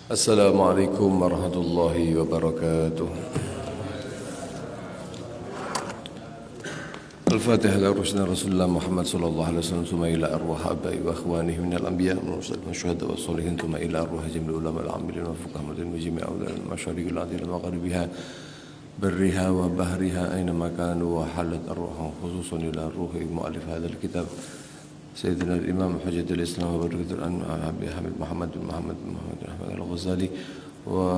Assalamualaikum warahmatullahi wabarakatuh. Al-Fatihah ila Rasulina Rasulullah Muhammad sallallahu alaihi wasallam thumma ila arwah abai wa akhwanihi minal anbiya wal mursalin wa syuhada wa sholihin thumma ila arwah jami'il ulama al amilin wa fuqaha wa jami'i awliya al-masyariqil adil wa magharibiha barriha wa bahriha aina makanu wa halat arwahum khususan ila ruhi mu'allif hadzal kitab Sayyidina al-Imam Hujjatul Islam wa Barakatul Anbi Hamid Muhammad bin Muhammad bin Muhammad bin Ahmad al-Ghazali wa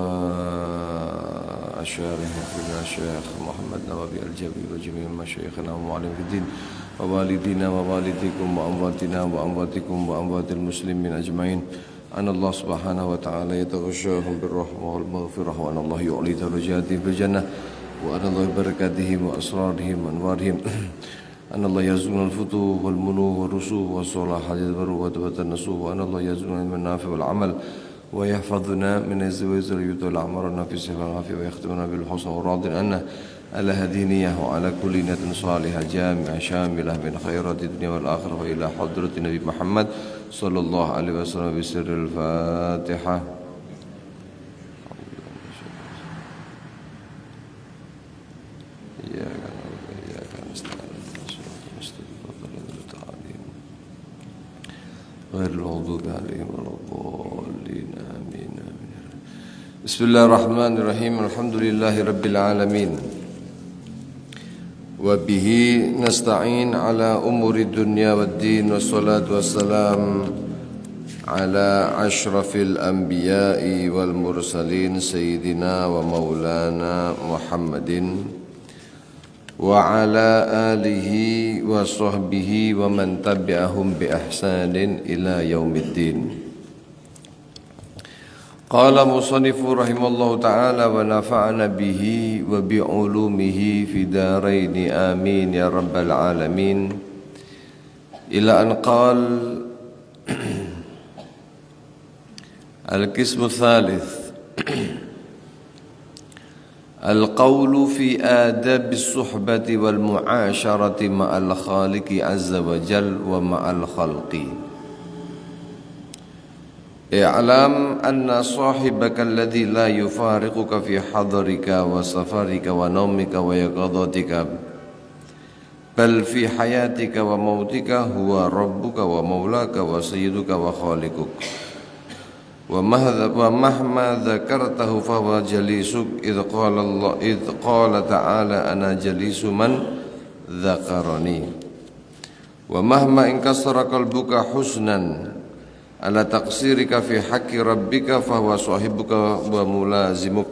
asyarih wa Syekh Muhammad Nawawi al-Jabi wa jami'il masyayikhina wa mu'allim fiddin wa walidina wa walidikum wa amwatina wa amwatikum wa amwatil muslimin ajma'in. An Allah subhanahu wa ta'ala yataghashahum birrahmah wal maghfirah wa an Allah yu'li darajatihim bil jannah wa an Allah barakatihim wa asrarihim wa anwarihim. أن الله يرزقنا الفتوح والمنوح والرسوخ والصلاح والبر وتوبة النصوح وأن الله يرزقنا المنافع والعمل ويحفظنا من الزويز واليوت والأعمارنا في الصحة والعافية ويختمنا بالحسن والراضي عنا على هدينية وعلى كل نية صالحة جامعة شاملة من خيرات الدنيا والآخرة وإلى حضرة النبي محمد صلى الله عليه وسلم بسر الفاتحة. غير المغضوب عليهم ولا الضالين آمين آمين. بسم الله الرحمن الرحيم. الحمد لله رب العالمين وبه نستعين على أمور الدنيا والدين والصلاة والسلام على أشرف الأنبياء والمرسلين سيدنا ومولانا محمد وعلى آله وصحبه ومن تبعهم بإحسان إلى يوم الدين. قال مصنف رحمه الله تعالى ونفعنا به وبعلومه في دارين آمين يا رب العالمين. إلى أن قال القسم الثالث القول في آداب الصحبة والمعاشرة مع الخالق عز وجل ومع الخلق. اعلم أن صاحبك الذي لا يفارقك في حضرك وسفرك ونومك ويقظتك بل في حياتك وموتك هو ربك ومولاك وسيدك وخالقك. ومهما ذكرته فهو جليسك إذ قال تعالى أنا جليس من ذكرني. ومهما انكسر قلبك حزنا على تقصيرك في حق ربك فهو صاحبك وملازمك.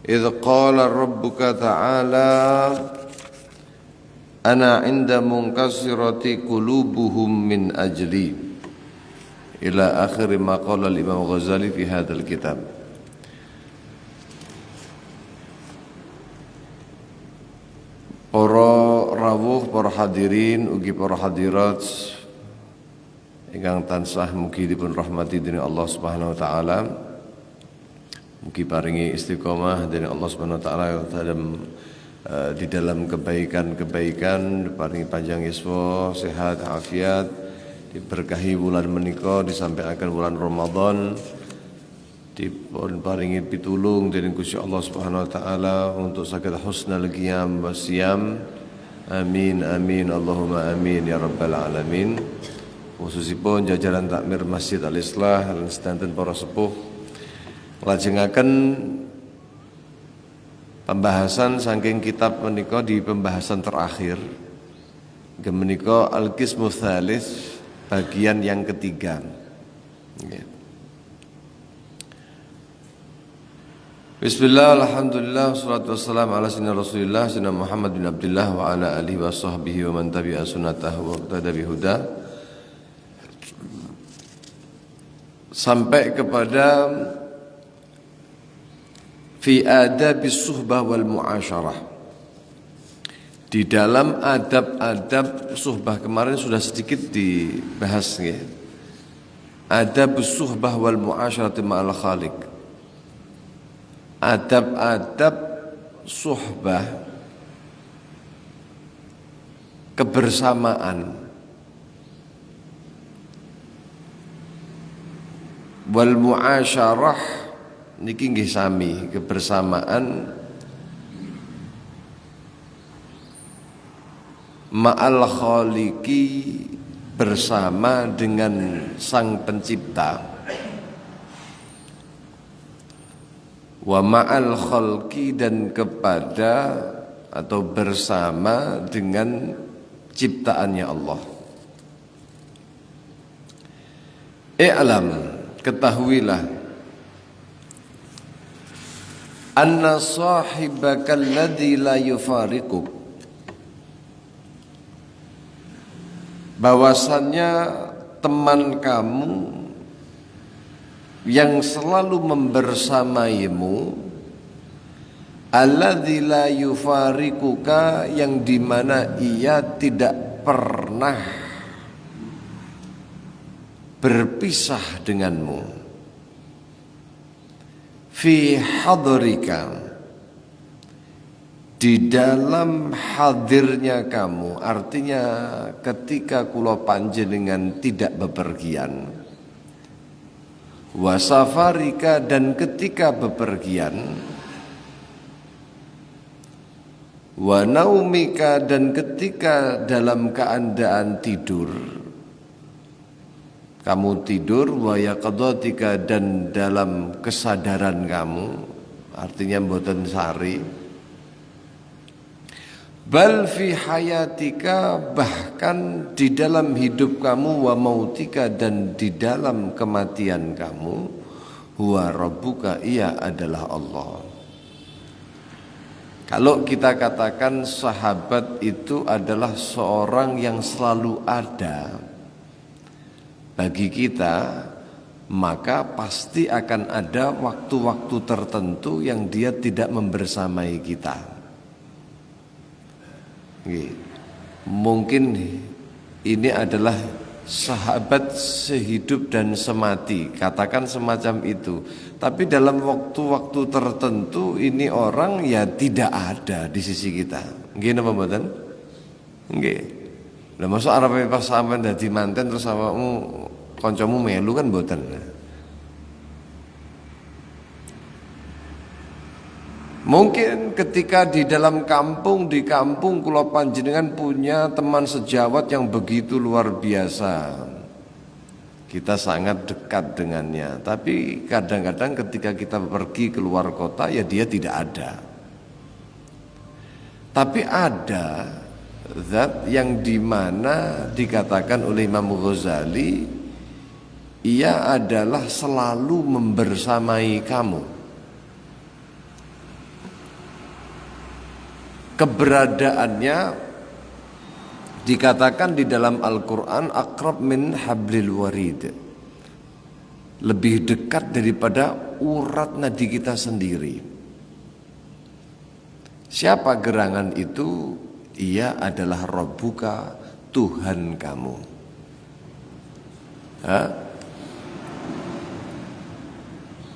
إذ قال ربك تعالى أنا عند منكسرة قلوبهم من أجلي. Ila akhir ma qala al-Imam Ghazali fi hadzal kitab. Para rawuh, para hadirin ugi para hadirat ingkang tansah mugi dipun rahmati dening Allah Subhanahu wa taala. Mugi paringi istiqomah dening Allah Subhanahu wa taala di dalam kebaikan-kebaikan, paringi panjang yuswa, sehat, afiat. Diberkahi bulan menika disampaikan bulan Ramadan, diparingi pitulung dening Gusti Allah Subhanahu wa taala untuk saged husnul qiyam wa siyam. Amin amin Allahumma amin ya rabbal alamin. Khususipun jajaran takmir Masjid Al-Islah lan sedanten para sepuh nglajengaken pembahasan saking kitab menika di pembahasan terakhir. Menika Al-Qismu Tsalits, bagian yang ketiga. Bismillah, alhamdulillah, wassalatu wassalamu ala sayyidina Rasulillah sayyidina Muhammad bin Abdullah wa ala alihi wa sahbihi wa man tabi'a sunnatahu wa iqtada bihuda. Sampai kepada fi adabis suhbah wal muasyarah. Di dalam adab-adab suhbah kemarin sudah sedikit dibahas ya. Adab suhbah wal muasyarati ma'al khaliq. Adab-adab suhbah kebersamaan Wal muasyarah niki nggih sami kebersamaan ma'al khaliqi bersama dengan sang pencipta, wa ma'al khalqi dan kepada atau bersama dengan ciptaannya Allah. I'lam, ketahuilah, anna sahibaka alladhi la yufariquk, bahwasannya teman kamu yang selalu membersamaimu, alladzi la yufariquka, yang dimana ia tidak pernah berpisah denganmu, fi hadrika, di dalam hadirnya kamu, artinya ketika kula panjenengan tidak bepergian, wasafarika, dan ketika bepergian, wa naumika, dan ketika dalam keadaan tidur, kamu tidur, wa yaqadhatika, dan dalam kesadaran kamu, artinya mboten sari, bal fi hayatika, bahkan di dalam hidup kamu, wa mautika, dan di dalam kematian kamu, huwa rabbuka, ia adalah Allah. Kalau kita katakan sahabat itu adalah seorang yang selalu ada bagi kita, maka pasti akan ada waktu-waktu tertentu yang dia tidak membersamai kita. Mungkin ini adalah sahabat sehidup dan semati, katakan semacam itu. Tapi dalam waktu-waktu tertentu ini orang ya tidak ada di sisi kita. Nggih napa mboten? Nggih. Lah mosok arepe pas sampean dadi manten terus awakmu kancamu melu kan mboten. Mungkin ketika di dalam kampung, di kampung kula panjenengan punya teman sejawat yang begitu luar biasa, kita sangat dekat dengannya. Tapi kadang-kadang ketika kita pergi keluar kota, ya dia tidak ada. Tapi ada zat yang dimana dikatakan oleh Imam Ghazali, ia adalah selalu membersamai kamu. Keberadaannya dikatakan di dalam Al-Quran akrab min hablil warid, lebih dekat daripada urat nadi kita sendiri. Siapa gerangan itu? Ia adalah Rabbuka, Tuhan kamu.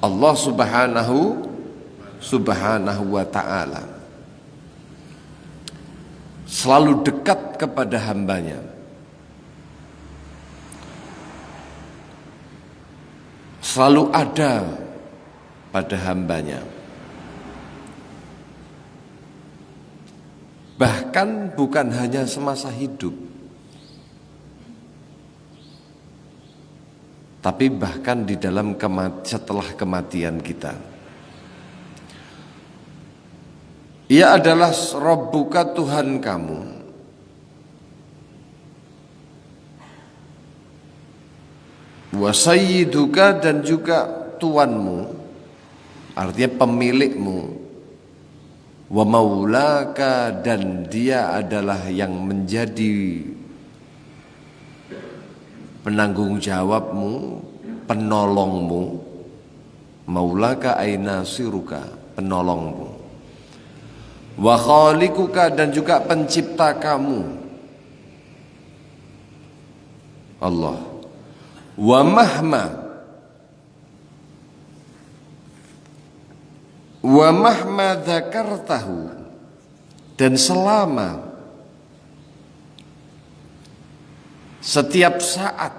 Allah subhanahu wa ta'ala selalu dekat kepada hambanya. Selalu ada pada hambanya. Bahkan bukan hanya semasa hidup, tapi bahkan di dalam setelah kematian kita. Ia adalah Rabbuka, Tuhan kamu. Wa sayyiduka, dan juga tuanmu, artinya pemilikmu. Wa maulaka, dan dia adalah yang menjadi penanggung jawabmu, penolongmu. Maulaka ay nasiruka, penolongmu. Wa khaliquka, dan juga pencipta kamu, Allah. Wa mahma dzakartahu, dan selama setiap saat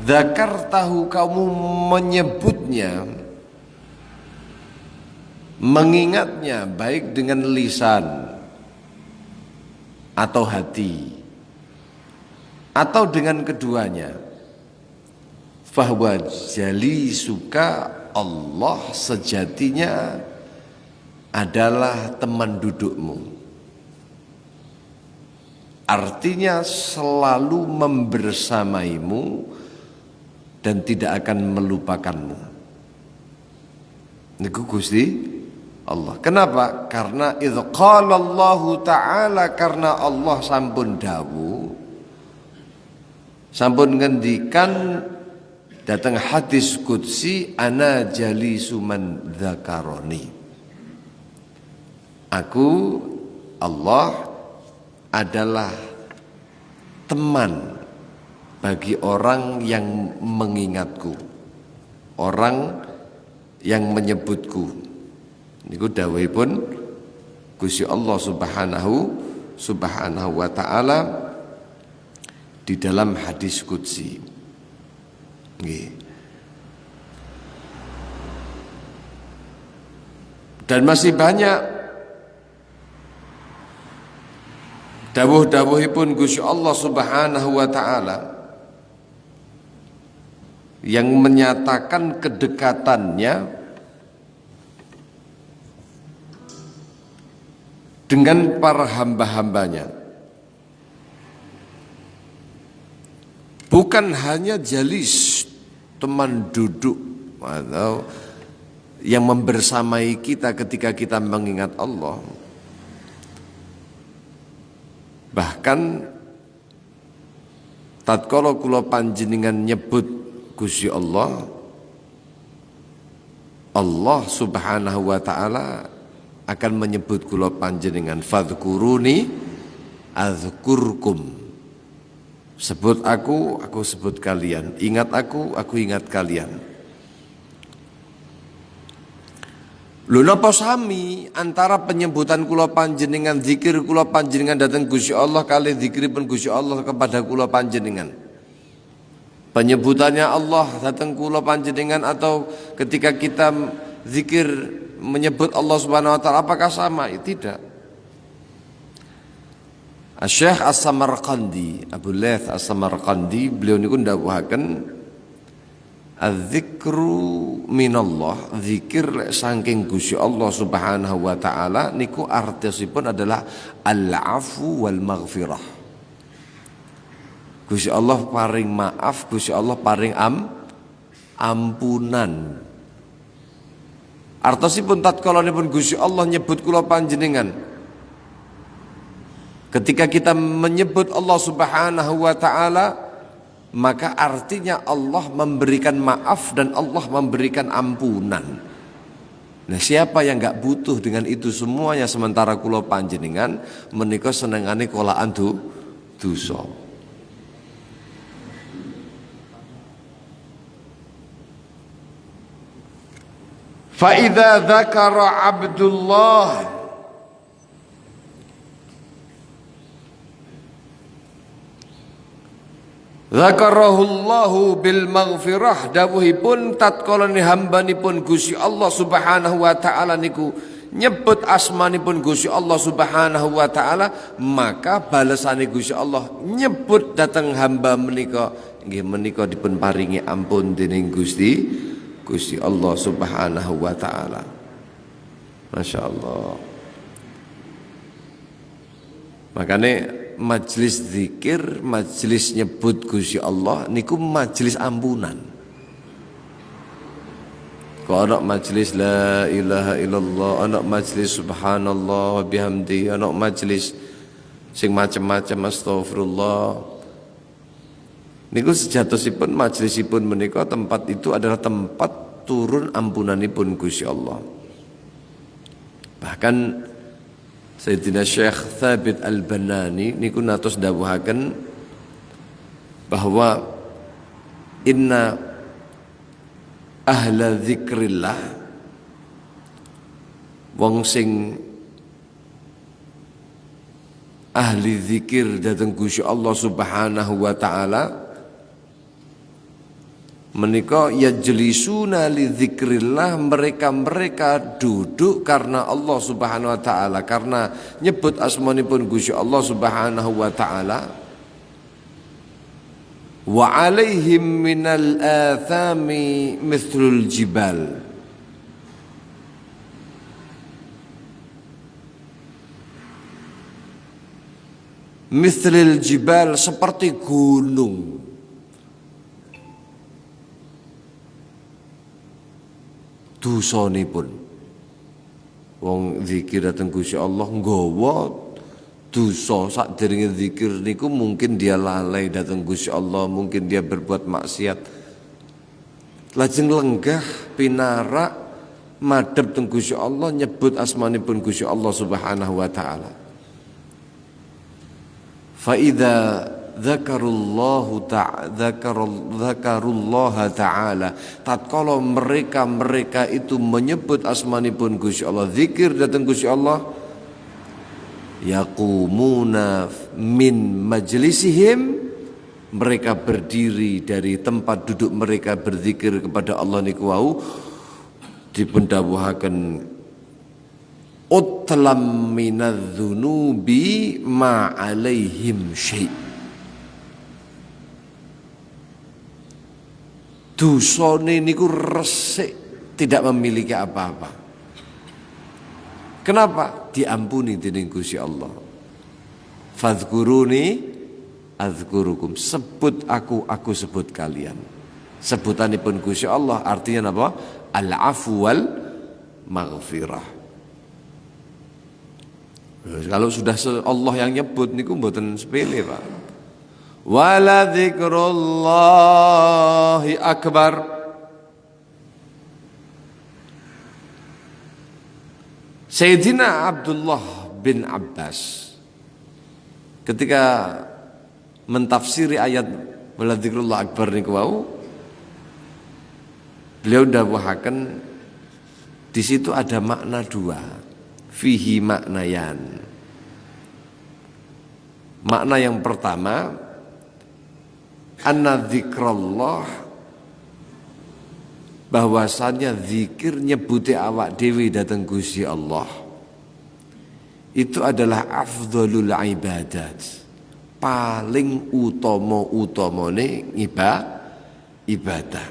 Dzakartahu, kamu menyebutnya, mengingatnya baik dengan lisan atau hati atau dengan keduanya. Fahuwa jalisuka, Allah sejatinya adalah teman dudukmu. Artinya selalu membersamaimu dan tidak akan melupakanmu. Niku Gusti Allah. Kenapa? Karena idz qala Allah Ta'ala, karena Allah sampun dawuh, sampun ngendikan datang hadis qudsi, ana jalisu man dzakaroni. Aku, Allah, adalah teman bagi orang yang mengingatku, orang yang menyebutku. Niku dawuhipun Gusti Allah Subhanahu wa taala di dalam hadis qudsi. Nggih. Dan masih banyak dawuh-dawuhipun Gusti Allah Subhanahu wa taala yang menyatakan kedekatannya dengan para hamba-hambanya. Bukan hanya jalis, teman duduk atau yang membersamai kita ketika kita mengingat Allah. Bahkan tatkala kula panjenengan nyebut Gusti Allah, Allah Subhanahu wa taala akan menyebut kula panjenengan, fadhkuruni adzkurkum. Sebut aku sebut kalian. Ingat aku ingat kalian. Lho napa sami antara penyebutan kula panjenengan, zikir kula panjenengan datang Gusti Allah kali zikiripun Gusti Allah kepada kula panjenengan? Penyebutannya Allah datang kula panjenengan atau ketika kita zikir menyebut Allah Subhanahu wa taala apakah sama? Tidak. Syekh As-Samarqandi, Abu Laith As-Samarqandi, beliau niku ndawuhaken az-zikru minallah, zikir saking Gusti Allah Subhanahu wa taala niku artisipun adalah al-'afwu wal maghfirah. Gusti Allah paring maaf, Gusti Allah paring ampunan. Artosipun tatkalanipun Gusti Allah nyebut kula panjenengan, ketika kita menyebut Allah Subhanahu wa taala, maka artinya Allah memberikan maaf dan Allah memberikan ampunan. Nah, siapa yang enggak butuh dengan itu semuanya, sementara kula panjenengan menika senengane kolaan dosa. Fa idza dzakara Abdullah Zakarahullahu bil maghfirah, dawuhipun tatkalane hambanipun Gusti Allah Subhanahu wa taala niku nyebut asmanipun Gusti Allah Subhanahu wa taala, maka balesane Gusti Allah nyebut dateng hamba menika nggih menika dipun paringi ampun dening Gusti Allah Subhanahu wa taala. Masyaallah. Makane majlis zikir, majlis nyebut Gusti Allah niku majlis ampunan. Kok ana majlis la ilaha illallah, ana majlis subhanallah wa bihamdi, ana majlis sing macam-macam astagfirullah. Niku sejatosipun majlisipun menika tempat itu adalah tempat turun ampunanipun Gusti Allah. Bahkan Sayyidina Syekh Thabit Al-Banani niku natos dawuhaken bahwa inna ahla dzikrillah, wong sing ahli zikir dhateng Gusti Allah Subhanahu wa taala, menika yajlisuna li dzikrillah, mereka duduk karena Allah Subhanahu wa taala, karena nyebut asmanipun Gusti Allah Subhanahu wa taala. Wa alaihim minal athami mithlul jibal, mithlul jibal, seperti gunung. Dosanipun wong zikir dateng Gusti Allah nggawa dosa sakderenge zikir niku, mungkin dia lalai dateng Gusti Allah, mungkin dia berbuat maksiat, lajeng lenggah pinarak madhep teng Gusti Allah, nyebut asmanipun Gusti Allah Subhanahu wa taala. Fa idza dzakarullaha ta'ala, tatkala mereka itu menyebut asmanipun Gusti Allah, zikir datang Gusti Allah, yaqumuna min majlisihim, mereka berdiri dari tempat duduk mereka berzikir kepada Allah niku wau, dipun dawuhaken utlam minadz-dzunubi ma 'alaihim syai'. Dosane niku resik, tidak memiliki apa-apa. Kenapa? Diampuni dening Gusti Allah. Fadhkuruni adzkurukum, sebut aku sebut kalian. Sebutanipun Gusti Allah artinya apa? Al-'afwu wal maghfirah. Kalau sudah Allah yang nyebut niku mboten sepele, Pak. Wala dzikrullahi akbar. Sayyidina Abdullah bin Abbas ketika mentafsiri ayat wala dzikrullah akbar niku wau, beliau dawuhaken di situ ada makna dua, fihi maknayan. Makna yang pertama, anna dzikrullah, bahwasanya zikir nyebuti awak dewi dateng Gusti Allah itu adalah afdhalul ibadat, paling utama-utamane ibadah.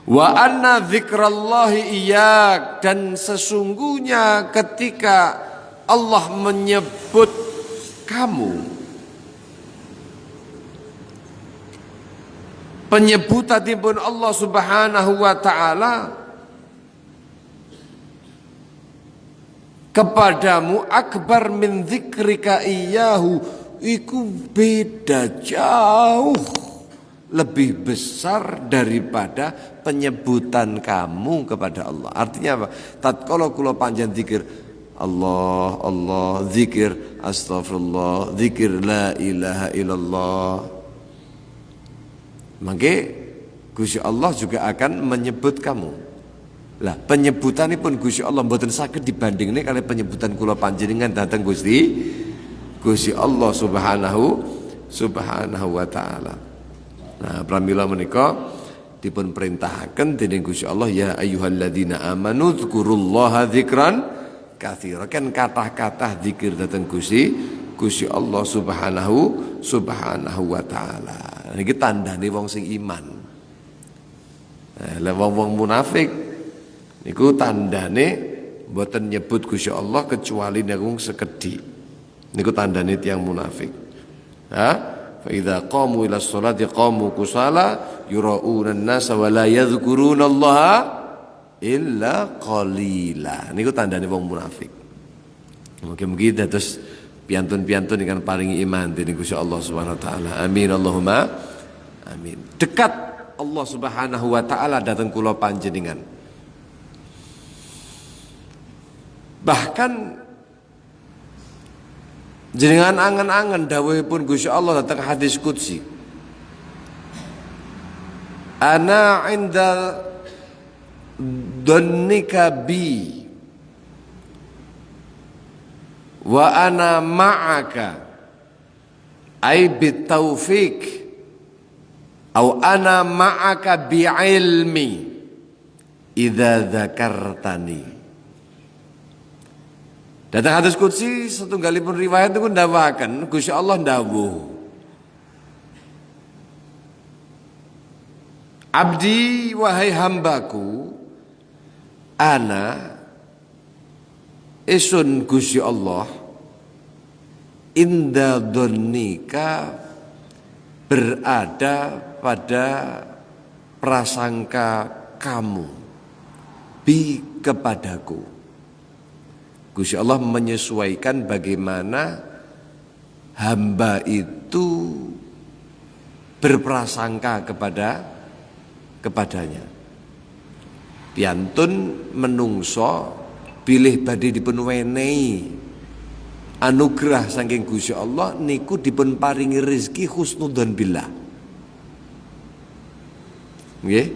Wa anna dzikrallahi iyyak, dan sesungguhnya ketika Allah menyebut kamu, penyebutanipun Allah Subhanahu wa taala kepadamu, akbar min dzikrika iyyahu, iku beda jauh lebih besar daripada penyebutan kamu kepada Allah. Artinya apa? Tatkala kula panjenengan zikir Allah, zikir astagfirullah, zikir la ilaha illallah, maka Gusti Allah juga akan menyebut kamu. Lah penyebutanipun Gusti Allah mboten saged dibandingne kali penyebutan kula panjenengan dhateng Gusti Allah subhanahu wa taala. Nah, pramila menika dipun perintahaken dening Gusti Allah, ya ayyuhalladzina amanu dzkurullaha dzikran katsira, kan kathah-kathah zikir dhateng Gusti Allah subhanahu wa taala. Niki tandane wong sing iman. Lah wong munafik niku tandane mboten nyebut Gusti Allah kecuali nang sekedhik. Niku tandane tiyang munafik. Fa idza qamu ila sholati qamu kusala yurauna an-nasa wa la yadhkuruna Allaha illa qalila. Niku tandane wong munafik. Mugi-mugi dados piantun-piantun ingkang paringi iman dening Gusti Allah Subhanahu wa taala. Amin Allahumma amin. Dekat Allah Subhanahu wa taala dhateng kula panjenengan. Bahkan jenengan angen-angen dawuhipun Gusti Allah dhateng hadis qudsi. Ana 'inda dhannika bi wa ana ma'aka ai bitaufik au ana ma'aka bi'ilmi idza dzakartani. Datang hadis qudsi setunggalipun riwayat itu ndawaken Gusti Allah ndawuh, abdi wahai hambaku, ana isun Gusti Allah inda dhannika berada pada prasangka kamu bi kepadaku. Gusti Allah menyesuaikan bagaimana hamba itu berprasangka kepadanya. Piantun menungso bilih badhe dipun wenehi anugerah saking Gusti Allah niku dipun paringi rezeki husnudzon billah. Nggih.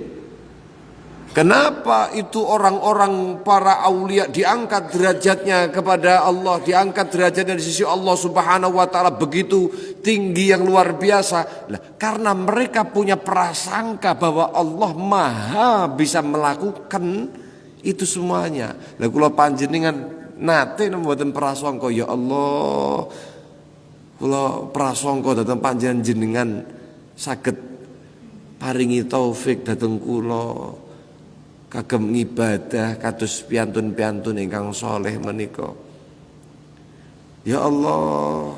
Kenapa itu orang-orang para aulia diangkat derajatnya kepada Allah, diangkat derajatnya di sisi Allah Subhanahu wa taala begitu tinggi yang luar biasa? Nah, karena mereka punya prasangka bahwa Allah Maha bisa melakukan itu semuanya. Lah kula panjenengan nate mboten prasangka, ya Allah, kula prasangka dhateng panjenengan saged paringi taufik dhateng kula kagem ngibadah kados piantun-piantun ingkang saleh menika. Ya Allah,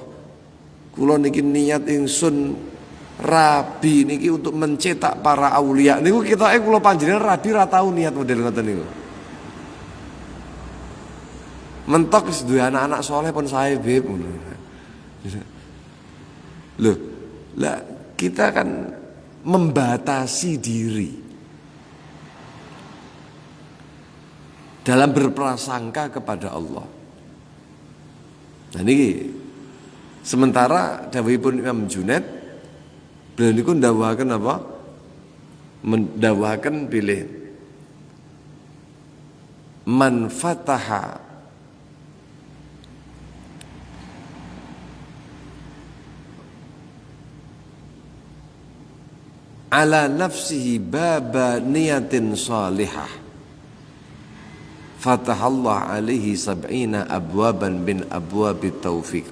kula niki niat ingsun rabi niki untuk mencetak para aulia. Niku ketoke kula panjenengan rabi ra tau niat model ngoten niku. Mentok wis duwe anak-anak saleh pun sae beb. Loh, lah kita kan membatasi diri dalam berprasangka kepada Allah. Nah ini sementara dawuhipun Imam Junaid, beliau niku ndawuhaken apa? Mendawuhaken pilih man fataha ala nafsihi baba niyatin salihah fatahallah alaihi sab'ina abwaban bin abwabit taufiq.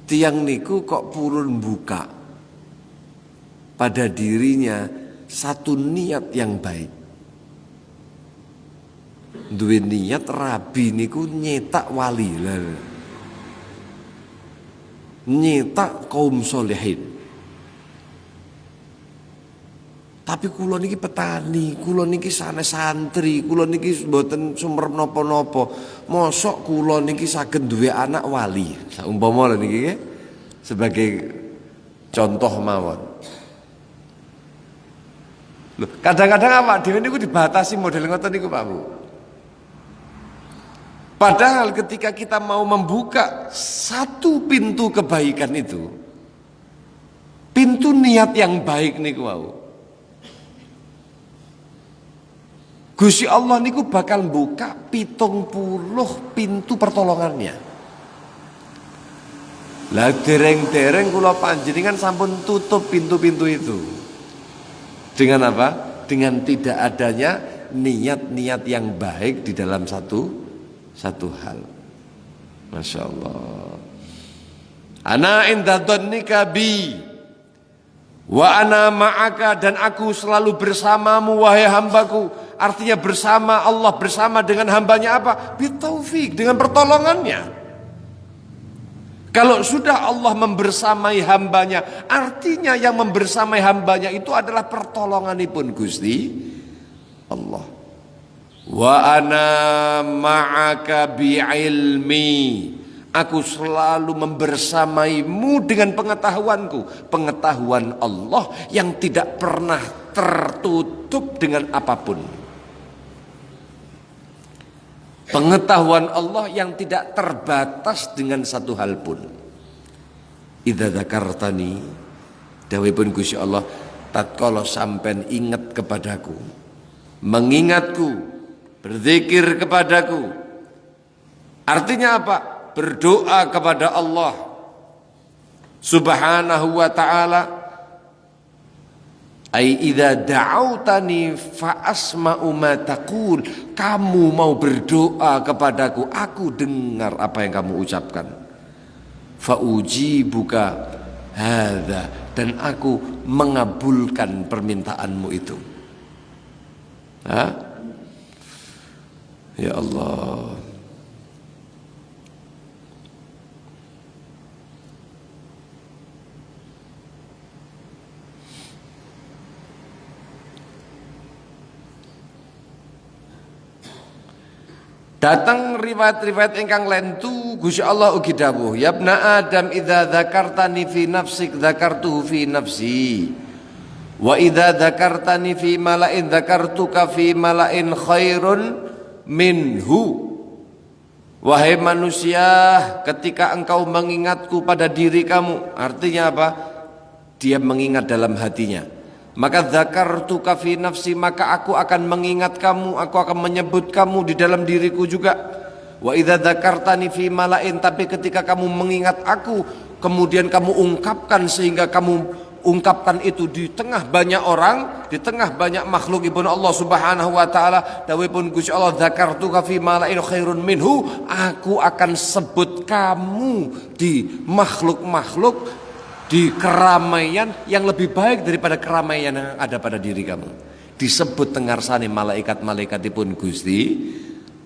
Tiang niku kok purun buka pada dirinya satu niat yang baik. Duwe niat rabi niku nyetak wali lah, nyetak kaum solehin. Tapi kula niki petani, kula niki sanes santri, kula niki mboten sumerep napa-napa. Mosok kula niki saged duwe anak wali. Saumpama lho niki sebagai contoh mawon. Loh, kadang-kadang awak dhewe niku dibatasi model ngoten niku Pak Bu. Padahal ketika kita mau membuka satu pintu kebaikan itu, pintu niat yang baik niku wau, Gusti Allah niku bakal buka 70 pintu pertolongannya. Lah dereng-dereng kula panjenengan sampun tutup pintu-pintu itu. Dengan apa? Dengan tidak adanya niat-niat yang baik di dalam satu hal. Masya Allah. Ana inda dhannika bi wa ana ma'aka, dan aku selalu bersamamu wahai hambaku. Artinya bersama Allah, bersama dengan hambanya apa? Bitaufik, dengan pertolongannya. Kalau sudah Allah membersamai hambanya, artinya yang membersamai hambanya itu adalah pertolonganipun Gusti Allah. Wa ana ma'aka bi'ilmi, aku selalu membersamaimu dengan pengetahuanku, pengetahuan Allah yang tidak pernah tertutup dengan apapun. Pengetahuan Allah yang tidak terbatas dengan satu hal pun. Idza dzakartani, dawuhipun Gusti Allah, tatkala sampean ingat kepadaku, mengingatku, berzikir kepadaku, Artinya apa? Berdoa kepada Allah Subhanahu wa ta'ala. Ai idza da'autani fa asma'u ma taqul. Kamu mau berdoa kepadaku, aku dengar apa yang kamu ucapkan. Fa ujibuka hadza, dan aku mengabulkan permintaanmu itu. Ya Allah. Datang riwayat-riwayat ingkang lentu Gusti Allah ugi dawuh, ya ibna Adam idza dzakartani fi nafsik dzakartuhu fi nafsi wa idza dzakartani fi mala'in dzakartuka fi mala'in khairun minhu. Wahai manusia, ketika engkau mengingatku pada diri kamu, artinya apa? Dia mengingat dalam hatinya. Maka dzakartuka fi nafsi, maka aku akan mengingat kamu, aku akan menyebut kamu di dalam diriku juga. Wa idza dzakartani fi mala'in, tapi ketika kamu mengingat aku, kemudian kamu ungkapkan, sehingga kamu ungkapkan itu di tengah banyak orang, di tengah banyak makhluk ibun Allah Subhanahu wa ta'ala. Dawuhipun Gusti Allah, dzakartuka fi mala'in khairun minhu, aku akan sebut kamu di makhluk-makhluk, di keramaian yang lebih baik daripada keramaian yang ada pada diri kamu. Disebut tengarsane malaikat-malaikatipun Gusti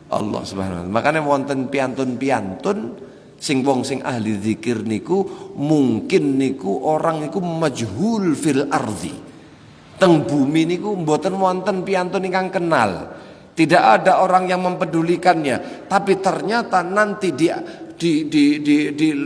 Allah Subhanahu wa ta'ala. Makanya wonten piantun-piantun sing wong sing ahli zikir niku mungkin niku orang niku majhul fil ardi. Teng bumi niku mboten wonten piantun ingkang kenal. Tidak ada orang yang mempedulikannya, tapi ternyata nanti di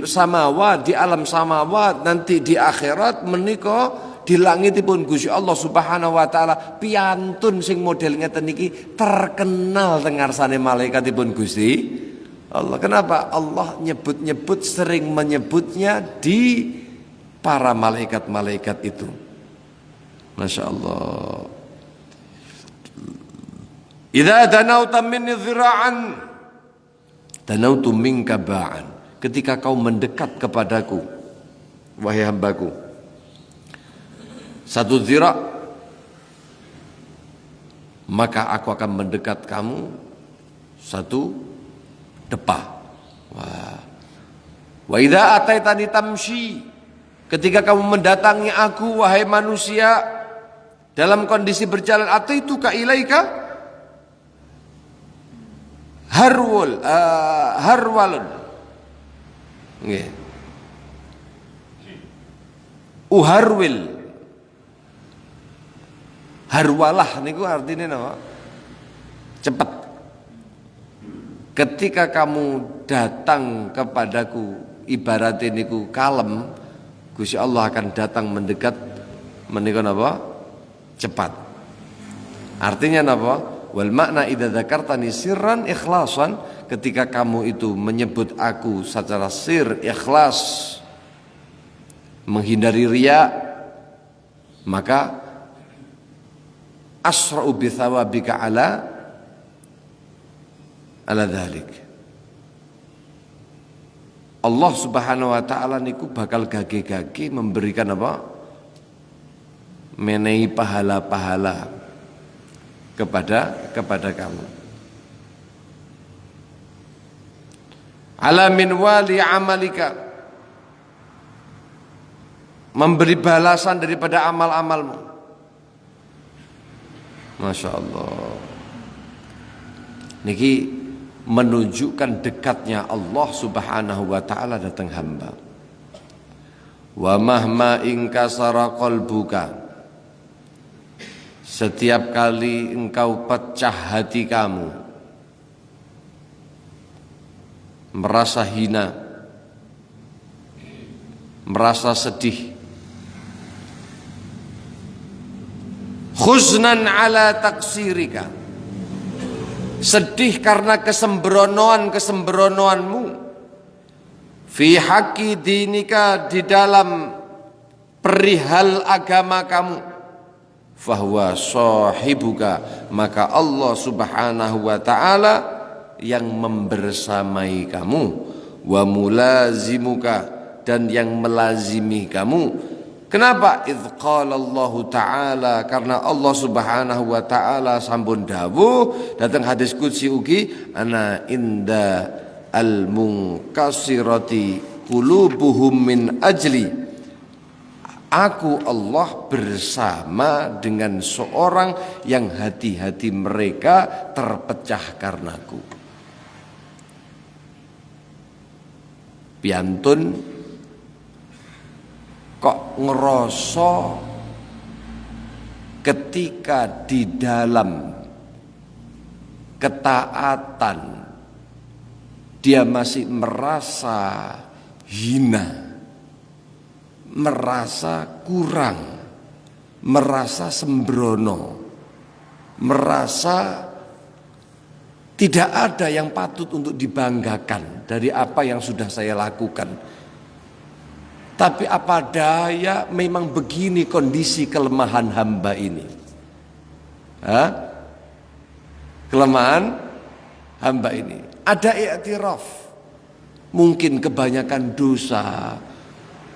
samawat, di alam samawat, nanti di akhirat menika di langitipun Gusti Allah Subhanahu wa taala piantun sing model ngeten niki terkenal teng ngarsane malaikatipun Gusti Allah. Kenapa? Allah nyebut-nyebut, sering menyebutnya di para malaikat-malaikat itu. Masya Allah. Idza danauta minni dhira'an danautu minka ba'an. Ketika kau mendekat kepadaku, wahai hambaku, satu zira', maka aku akan mendekat kamu satu depa. Wa idza ataitani tamshi, ketika kamu mendatangi aku wahai manusia dalam kondisi berjalan, ataituka ilaika harwalun. Nggih. Uharwil. Harwalah niku artinya napa? Cepat. Ketika kamu datang kepadaku, ibaratnya niku kalem, Gusti Allah akan datang mendekat menika napa? Cepat. Artinya napa? Wal makna idza dzakartani sirran ikhlasan, ketika kamu itu menyebut aku secara sir, ikhlas, menghindari riya, maka asra'u bi thawabika ala dzalik. Allah Subhanahu wa taala niku bakal gage-gage memberikan apa? Menehi pahala-pahala kepada kamu. Ala min wali amalika, memberi balasan daripada amal-amalmu. Masya Allah. Niki menunjukkan dekatnya Allah Subhanahu wa ta'ala datang hamba. Wa mahma inkasara qalbuka, setiap kali engkau pecah hati kamu, merasa hina, merasa sedih, khuznan ala taksirika, sedih karena kesembronoanmu, fi haqqi dinika, di dalam perihal agama kamu, fahuwa sahibuka, maka Allah Subhanahu wa ta'ala yang membersamai kamu, wa mulazimuka, dan yang melazimi kamu. Kenapa? Idz qala Allah Ta'ala, karena Allah Subhanahu wa Ta'ala sampun dawuh datang hadis qudsi ugi, ana inda al munkasirati qulubuhum min ajli. Aku Allah bersama dengan seorang yang hati-hati mereka terpecah karenaku. Piantun kok ngerasa ketika di dalam ketaatan dia masih merasa hina, merasa kurang, merasa sembrono, merasa tidak ada yang patut untuk dibanggakan dari apa yang sudah saya lakukan. Tapi apa daya, memang begini kondisi kelemahan hamba ini. Kelemahan hamba ini. Ada i'tiraf, mungkin kebanyakan dosa,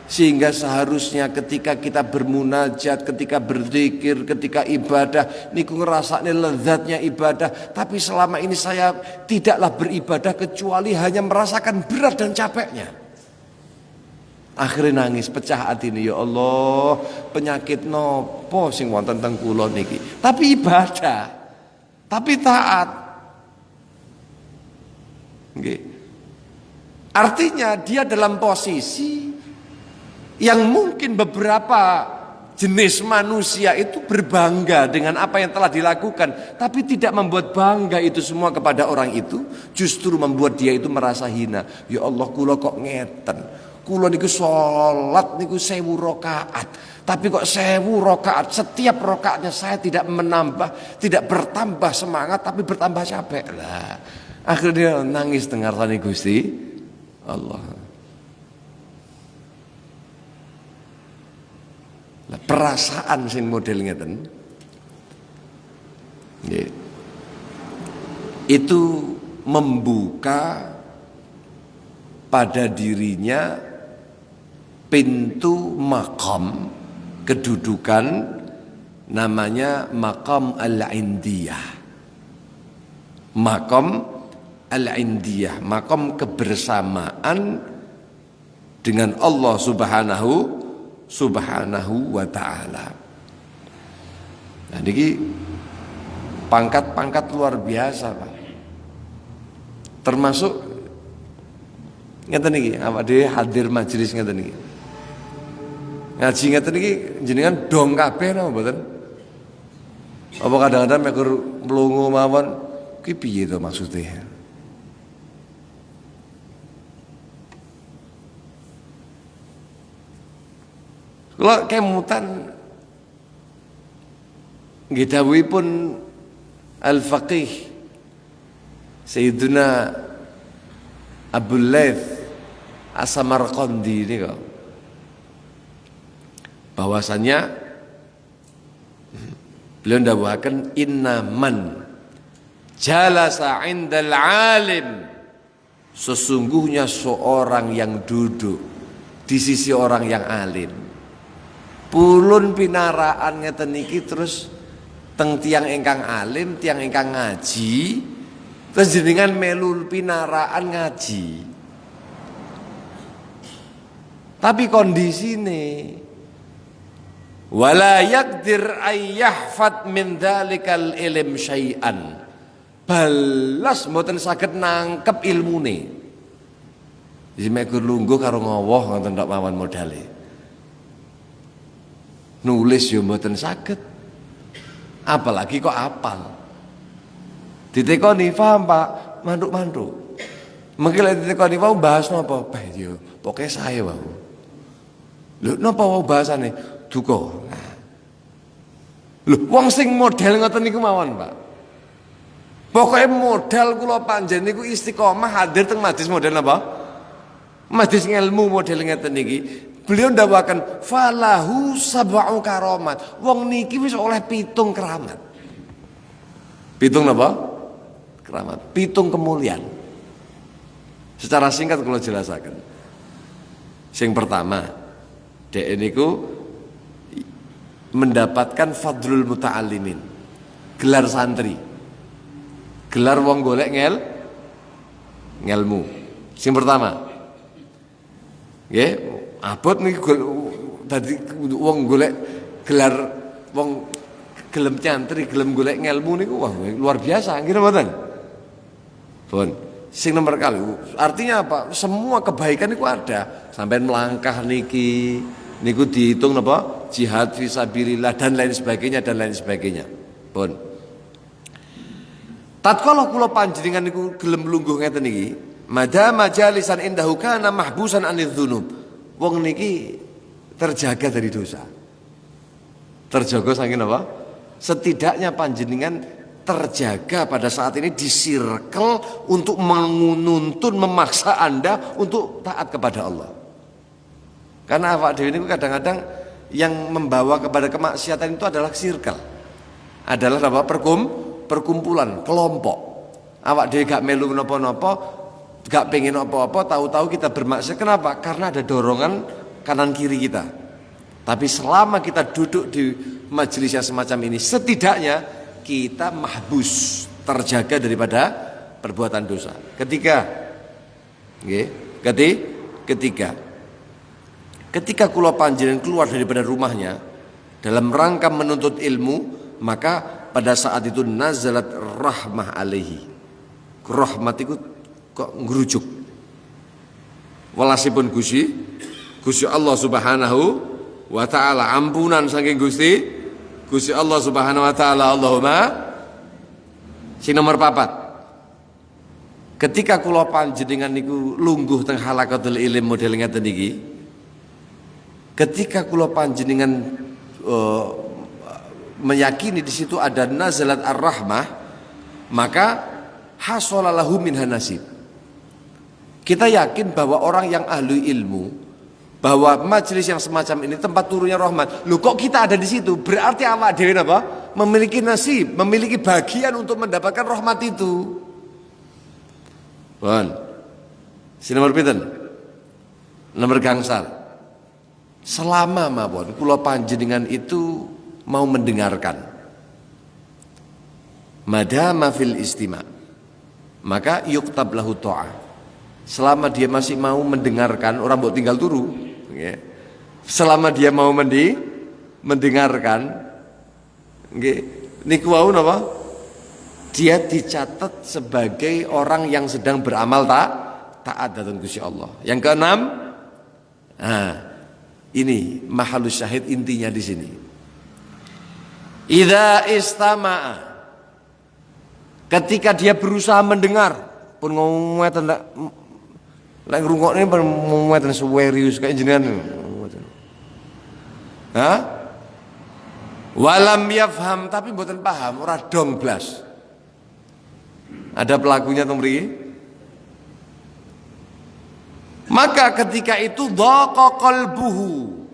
sehingga seharusnya ketika kita bermunajat, ketika berzikir, ketika ibadah, niku ngerasakne lezatnya ibadah. Tapi selama ini saya tidaklah beribadah kecuali hanya merasakan berat dan capeknya. Akhirnya nangis, pecah hati ini, ya Allah, penyakit nopo sing wonten teng kula niki. Tapi ibadah, tapi taat. Nggih. Artinya dia dalam posisi yang mungkin beberapa jenis manusia itu berbangga dengan apa yang telah dilakukan, tapi tidak membuat bangga itu semua kepada orang itu, justru membuat dia itu merasa hina. Ya Allah, kula kok ngeten, kula niku salat niku 1000 rakaat, tapi kok 1000 rakaat, setiap rakaatnya saya tidak menambah, tidak bertambah semangat, tapi bertambah capek lah. Akhirnya nangis dengar tani Gusti Allah. Perasaan sing model ngeten itu membuka pada dirinya pintu makam kedudukan, namanya makam al-indiyah. Makam al-indiyah, makam kebersamaan dengan Allah Subhanahu wa ta'ala. Nah niki pangkat-pangkat luar biasa, Pak. Termasuk ngeten niki, awak dhewe hadir majelis ngeten niki. Ngaji ngeten niki jenengan dong kabeh napa mboten? Apa kadang-kadang mek mlungu mawon ki piye to maksudnya? Kalau kemutan gidawipun al-faqih Sayyiduna Abul Laits As-Samarqandi ini kok, bahwasanya beliau ndawuhaken inna man jalasa 'indal 'alim, sesungguhnya seorang yang duduk di sisi orang yang alim. Pulun pinaraan ngeten niki terus teng tiang ingkang alim, tiang ingkang ngaji, terus jenengan melu pinaraan ngaji. Tapi kondisine wala yaqdir ayyahfat min dzalikal ilm syai'an. Balas mboten saged nangkep ilmune. Jadi mek lungguh karo ngowoh ngoten tok mawon modale. Nulis yo mboten saged, apalagi kok apal. Ditekoni paham Pak, mantuk-mantuk. Mengki lek ditekoni wau bahas napa? Bah yo pokoke sae wau. Lho napa wau bahasane? Duka. Lho wong sing model ngoten niku mawon Pak. Pokoke modal kula panjenengan niku istiqomah hadir teng majelis model napa? Majelis ilmu model ngeten niki. Beliau ndawuhaken falahu sab'u karamat. Wong niki wis oleh 7 keramat. 7 napa? keramat, 7 kemuliaan. Secara singkat kalau jelasaken. Sing pertama, dhek niku mendapatkan fadlul muta'allimin. Gelar santri. Gelar wong golek ngelmu. Sing pertama. Nggih, abot niki dadi wong golek gelar wong gelem nyantri, gelem golek ngelmu niku wah luar biasa, nggih mboten? Pun. Sing nomor kali, artinya apa? Semua kebaikan itu ada. Sampai melangkah niku dihitung apa? Jihad fisabilillah dan lain sebagainya. Pun. Tatkala kula panjenengan niku gelem lungguh ngeten niki, madha majalisan indahu kana mahbusan anidz dzunub. Wong niki terjaga dari dosa. Terjaga saking apa? Setidaknya panjenengan terjaga pada saat ini di circle untuk menuntun, memaksa Anda untuk taat kepada Allah. Karena awak dhewe niku kadang-kadang yang membawa kepada kemaksiatan itu adalah circle. Adalah apa? Perkumpulan, kelompok. Awak dhewe gak melu napa-napa, gak pengen apa-apa, tahu-tahu kita bermaksiat. Kenapa? Karena ada dorongan kanan kiri kita. Tapi selama kita duduk di majelis yang semacam ini, setidaknya kita mahbus, terjaga daripada perbuatan dosa. Ketika kula panjenengan keluar daripada rumahnya dalam rangka menuntut ilmu, maka pada saat itu nazalat rahmah alaihi. Rahmat itu kok ngrujuk. Welasipun Gusti Allah Subhanahu wa taala, ampunan saking Gusti Allah Subhanahu wa taala. Allahumma. Sing nomor 4. Ketika kula panjenengan niku lungguh teng halaqatul ilm model ngeten niki, ketika kula panjenengan meyakini di situ ada nazalat ar-rahmah, maka hasalalahu minha nasib. Kita yakin bahwa orang yang ahli ilmu, bahwa majelis yang semacam ini tempat turunnya rahmat. Loh, kok kita ada di situ? Berarti awak dhewe apa? Memiliki nasib, memiliki bagian untuk mendapatkan rahmat itu. Pun. Si nomor pinten? Nomor gangsal. Selama mawon kula panjenengan itu mau mendengarkan. Madama fil istima', maka yuktab lahu ta'ah. Selama dia masih mau mendengarkan, orang mbok tinggal turu. Selama dia mau mendengarkan, niku wau napa? Dia dicatat sebagai orang yang sedang beramal taat datang Gusti Allah. Yang keenam, ini mahalus syahid, intinya di sini. Idza istama'a, ketika dia berusaha mendengar, pun ngomong ndak lek ngrungokne ngomong serius kayak jenengan. Walam yafham, tapi mboten paham, ora dong blas. Ada pelakunya teng mriki. Maka ketika itu dhaqa qalbuhu,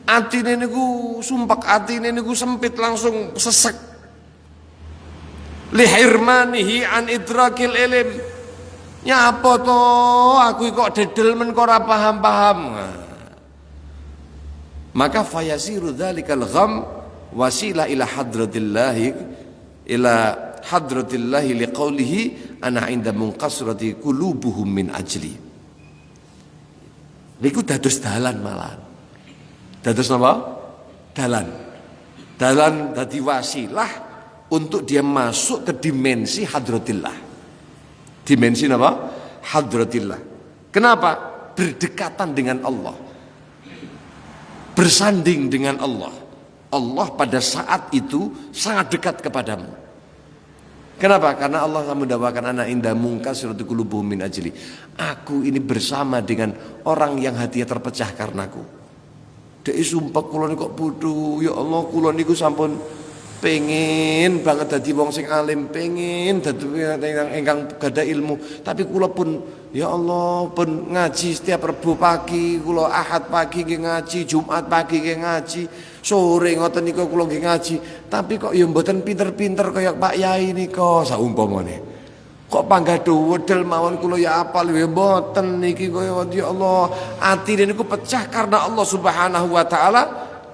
atine niku sumpek, atine niku sempit, langsung sesek. Lihirmanihi an idrakil ilm. Nyapa to aku kok dedel men kok ora paham-paham. Maka fayasiru dzalikal gham wasila ila hadratillahi liqaulihi ana inda munqasrati qulubuhum min ajli. Niku dados dalan malahan. Dados napa? Dalan dadi wasilah untuk dia masuk ke dimensi hadratillah. Dimensi apa? Hadratillah. Kenapa? Berdekatan dengan Allah, bersanding dengan Allah. Allah pada saat itu sangat dekat kepadamu. Kenapa? Karena Allah mendakwakan ana inda munqasirati qulubuhum min ajli. Aku ini bersama dengan orang yang hatinya terpecah karenaku. Dek sumpah kula niku kok bodoh. Ya Allah, kula niku sampun pengen banget dadi wong sing alim, pengen dadi ingkang gadah ilmu, tapi kula pun ya Allah pun ngaji setiap Rebo pagi, kula Ahad pagi nggih ngaji, Jumat pagi nggih ngaji, sore ngoten niku kula nggih ngaji, tapi kok ya mboten pinter-pinter kaya Pak Yai nika saumpamane. Kok panggah wedel mawon kula ya apal ya mboten niki kaya ya Allah atine niku pecah karena Allah Subhanahu wa taala.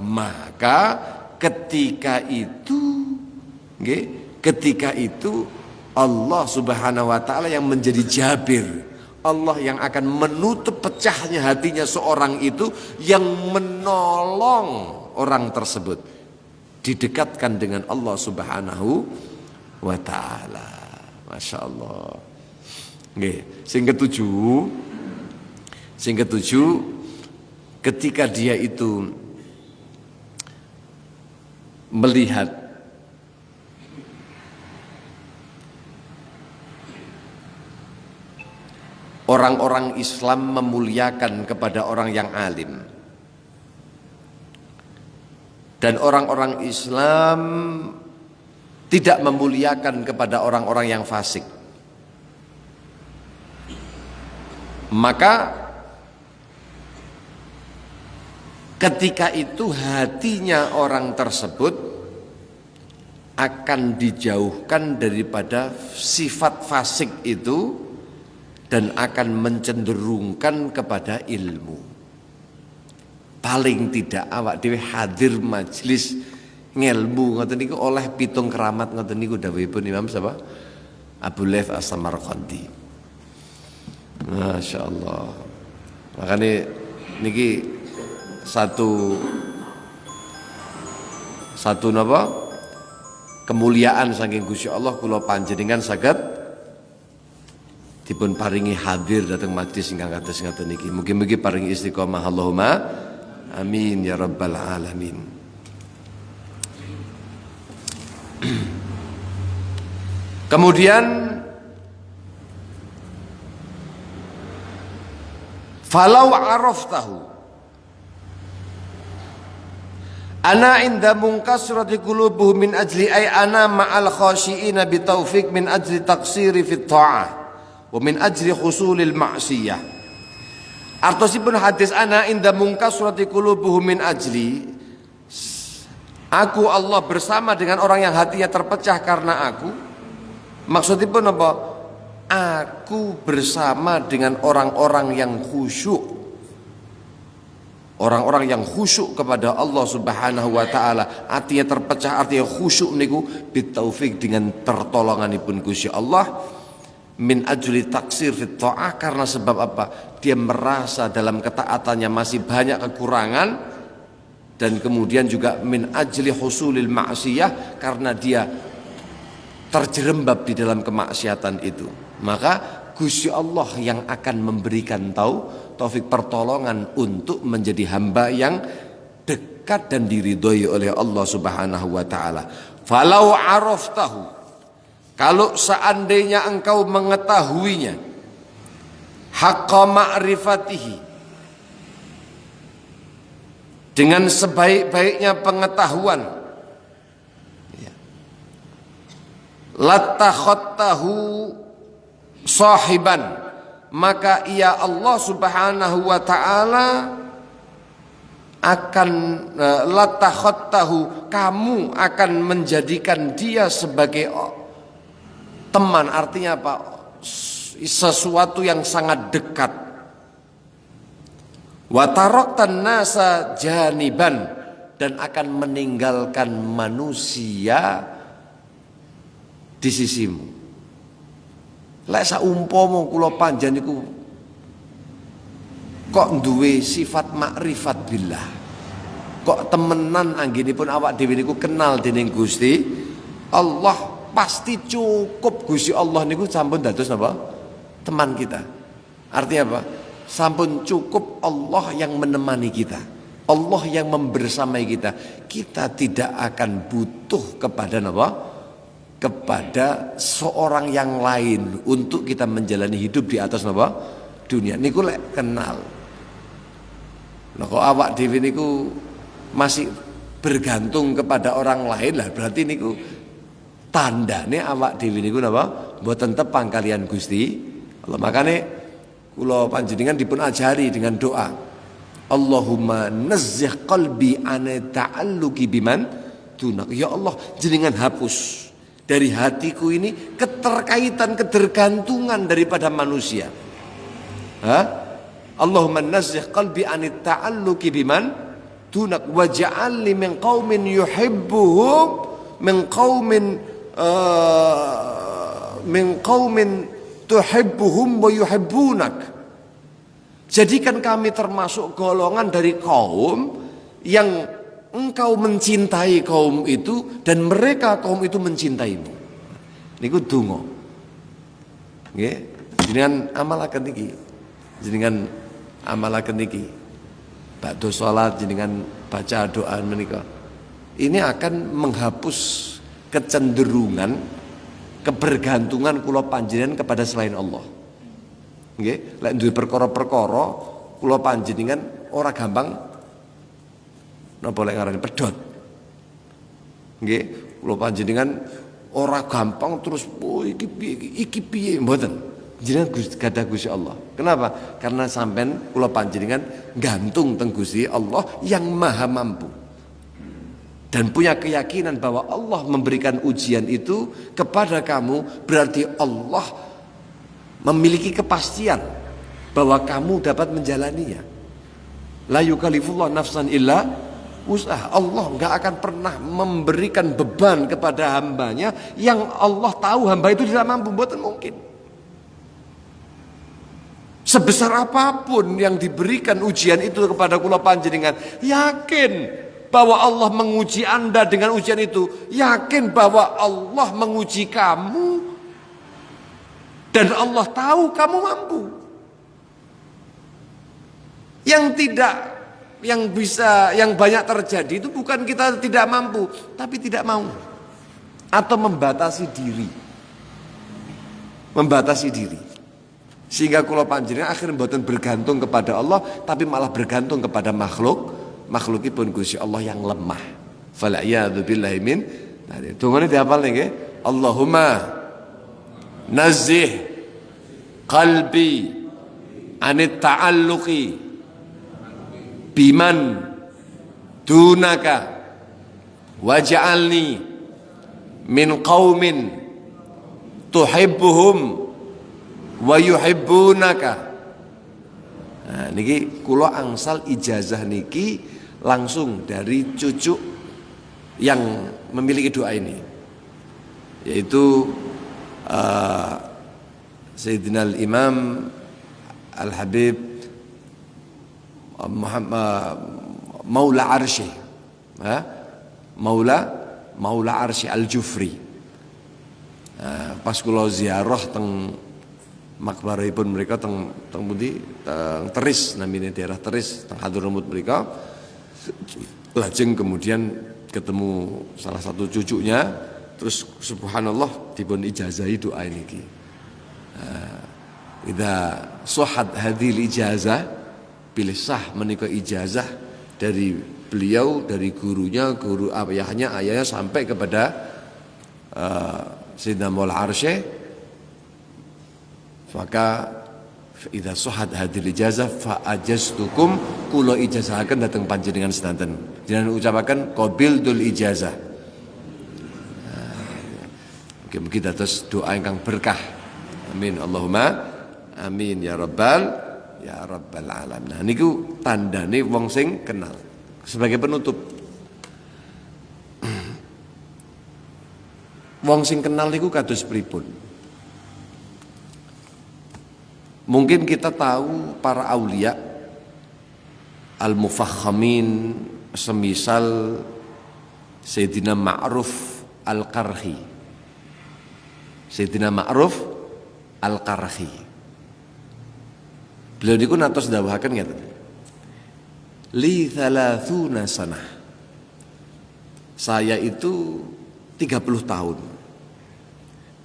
Maka ketika itu Allah Subhanahu wa taala yang menjadi jabir. Allah yang akan menutup pecahnya hatinya seorang itu, yang menolong orang tersebut didekatkan dengan Allah Subhanahu wa taala. Masya Allah. Sing ketujuh, ketika dia itu melihat orang-orang Islam memuliakan kepada orang yang alim, dan orang-orang Islam tidak memuliakan kepada orang-orang yang fasik, maka ketika itu hatinya orang tersebut akan dijauhkan daripada sifat fasik itu dan akan mencenderungkan kepada ilmu. Paling tidak awak dhewe hadir majelis ngelmu ngoten niku oleh pitung keramat ngoten niku dawuhipun Imam sapa? Abu Layth As-Samarqandi. Masya Allah. Makanya niki satu napa? Kemuliaan saking Gusti Allah kula panjenengan saged dipun paringi hadir dateng majelis ingkang kados ngaten niki. Mugi-mugi paringi istiqomah Allahumma amin ya rabbal alamin. Kemudian falau araftahu ana inda munkasrati qulubuhum min ajli ay ana ma'al khashiina bi taufiq min ajli taqsiri fit ta'ah wa min ajli husulil ma'siyah. Artosipun hadis ana inda munkasrati qulubuhum min ajli, aku Allah bersama dengan orang yang hatinya terpecah karena aku. Maksudipun apa? Aku bersama dengan orang-orang yang khusyuk. Orang-orang yang khusyuk kepada Allah Subhanahu wa taala, hatinya terpecah, artinya khusyuk niku bitaufik dengan pertolonganipun Gusti Allah, min ajli taksir fit ta'ah, karena sebab apa? Dia merasa dalam ketaatannya masih banyak kekurangan, dan kemudian juga min ajli husulil ma'siyah, karena dia terjerembab di dalam kemaksiatan itu. Maka Gusti Allah yang akan memberikan taufik pertolongan untuk menjadi hamba yang dekat dan diridhoi oleh Allah Subhanahu wa taala. Falau araftahu, kalau seandainya engkau mengetahuinya, haqqa ma'rifatihi, dengan sebaik-baiknya pengetahuan, latakhattahu sahiban, maka ia Allah Subhanahu wa taala akan latakhattahu, kamu akan menjadikan dia sebagai teman. Artinya apa? Sesuatu yang sangat dekat. Wa taraktan nasa janiban, dan akan meninggalkan manusia di sisimu. Lek saumpama kula panjenengan niku kok duwe sifat makrifat billah, kok temenan anggenipun awak dhewe niku kenal dening Gusti Allah, pasti cukup Gusti Allah niku sampun dados napa? Teman kita. Artinya apa? Sampun cukup Allah yang menemani kita, Allah yang membersamai kita. Kita tidak akan butuh kepada napa? Kepada seorang yang lain untuk kita menjalani hidup di atas napa? Dunia. Niku lek kenal. Nah, kok awak dhewe niku masih bergantung kepada orang lain, lah berarti niku tandane awak dhewe niku napa? Mboten tepang kalian Gusti Allah. Makane kula panjenengan dipun ajari dengan doa, Allahumma nazzih qalbi an ta'alluqi biman dunak. Ya Allah, jenengan hapus dari hatiku ini keterkaitan, ketergantungan daripada manusia. Allahumma nazzih qalbi anit ta'alluqi biman dunak waj'alni min qaumin yuhibbuhum min qaumin tuhibbuhum wa yuhibbunak. Jadikan kami termasuk golongan dari kaum yang engkau mencintai kaum itu dan mereka kaum itu mencintaimu. Niku donga. Nggih, jenengan amalaken niki. Jenengan amalaken niki. Ba'da salat jenengan baca doa menika. Ini akan menghapus kecenderungan kebergantungan kula panjenengan kepada selain Allah. Nggih, lek duwe perkara-perkara kula panjenengan ora gampang napa lek ngarani pedhot. Nggih, kula panjenengan ora gampang terus iki piye mboten. Jenengan gadah Gusti Allah. Kenapa? Karena sampean kula panjenengan gantung teng Gusti Allah yang Maha Mampu. Dan punya keyakinan bahwa Allah memberikan ujian itu kepada kamu, berarti Allah memiliki kepastian bahwa kamu dapat menjalaninya. La yukallifullah nafsan illa usaha. Allah nggak akan pernah memberikan beban kepada hambanya yang Allah tahu hamba itu tidak mampu. Mboten mungkin. Sebesar apapun yang diberikan ujian itu kepada kula panjenengan, yakin bahwa Allah menguji Anda dengan ujian itu, yakin bahwa Allah menguji kamu dan Allah tahu kamu mampu. Yang banyak terjadi itu bukan kita tidak mampu, tapi tidak mau atau membatasi diri. Sehingga kula panjenengan akhirnya mboten bergantung kepada Allah, tapi malah bergantung kepada makhlukipun Gusti Allah yang lemah. Fal a'yadu billahi min. Nah, dungane dihafal nggih. Allahumma nazzih qalbi anit ta'alluqi biman dunaka waj'alni min qaumin tuhibbuhum wa yuhibbunaka. Nah, niki kula angsal ijazah niki langsung dari cucu yang memiliki doa ini, yaitu Sayyidina Al-Imam Al-Habib Maula Arsy, Maula Arsy Al-Jufri. Pas kula ziarah teng makbarahipun mereka teng pundi, teng Teris namine, daerah Teris teng Hadramut mereka. Lajeng kemudian ketemu salah satu cucunya, terus subhanallah dipun ijazahi doa niki. Idza sahhat hadhil ijazah, pilih sah menika ijazah dari beliau, dari gurunya, guru ayahnya sampai kepada Sayyidina Maula Arsy. Maka idza sahhat hadhil ijazah fa ajaztukum, kula ijazahaken dhateng panjenengan sedanten. Jenengan ucapaken qabiltul ijazah. Mugi-mugi dados doa ingkang berkah. Amin Allahumma amin ya rabbal alamin. Nah niku tandane wong sing kenal. Sebagai penutup, wong sing kenal niku kados pripun? Mungkin kita tahu para aulia al-mufakhamin, semisal Sayyidina Ma'ruf Al-Qarhi. Sayyidina Ma'ruf Al-Qarhi. Beliau niku natos dawuhaken ngeten. Li 30 sanah. Saya itu 30 tahun.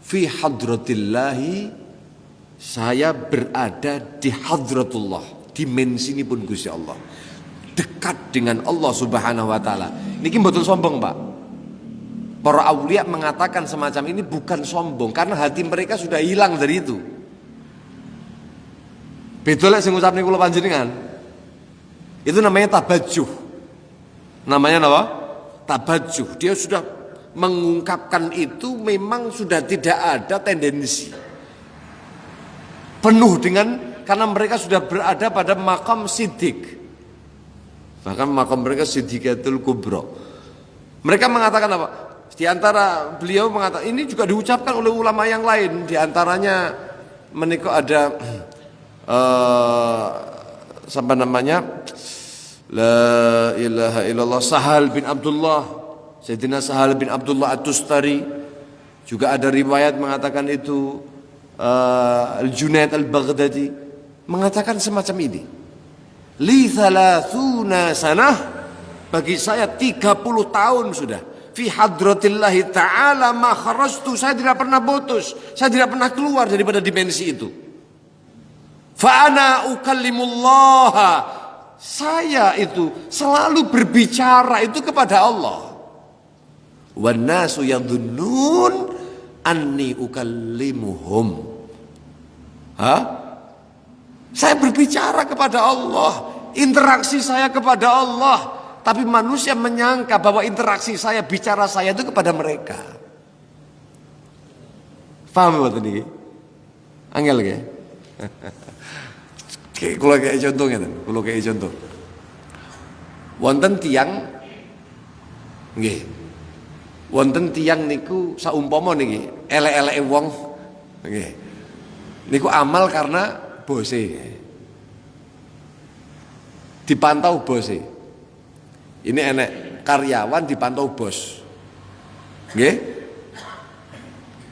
Fi hadratillahi, saya berada di hadratullah, dimensi ini pun Gusti Allah, dekat dengan Allah Subhanahu wa taala. Niki mboten sombong, Pak. Para aulia mengatakan semacam ini bukan sombong, karena hati mereka sudah hilang dari itu. Beda lek sing ngucapne kula panjenengan. Itu namanya tabajuh. Namanya apa? Tabajuh. Dia sudah mengungkapkan itu memang sudah tidak ada tendensi. Penuh dengan, karena mereka sudah berada pada maqam siddiq. Bahkan maqam mereka siddiqatul kubra. Mereka mengatakan apa? Di antara beliau mengatakan, ini juga diucapkan oleh ulama yang lain. Di antaranya menikah ada sampai namanya La ilaha illallah Sahal bin Abdullah, Sayyidina Sahal bin Abdullah At-Tustari. Juga ada riwayat mengatakan itu Al-Junaid Al-Baghdadi mengatakan semacam ini. Li thalathuna sanah, bagi saya 30 tahun sudah. Fi hadratillahi ta'ala ma kharastu, saya tidak pernah putus, saya tidak pernah keluar daripada dimensi itu. Fa ana ukallimullaha, saya itu selalu berbicara itu kepada Allah. Wan nasu yadhunnun anni ukallimuhum. Saya berbicara kepada Allah, interaksi saya kepada Allah, tapi manusia menyangka bahwa interaksi saya, bicara saya itu kepada mereka. Paham ya ini? Angel ya? Kalau kayak contohnya, kalau kayak contoh, wonten tiang, nggih, wonten tiang niku saumpama niki, elek-eleke wong, nggih, niku amal karena bose, dipantau bose. Ini enek karyawan dipantau bos, nggih.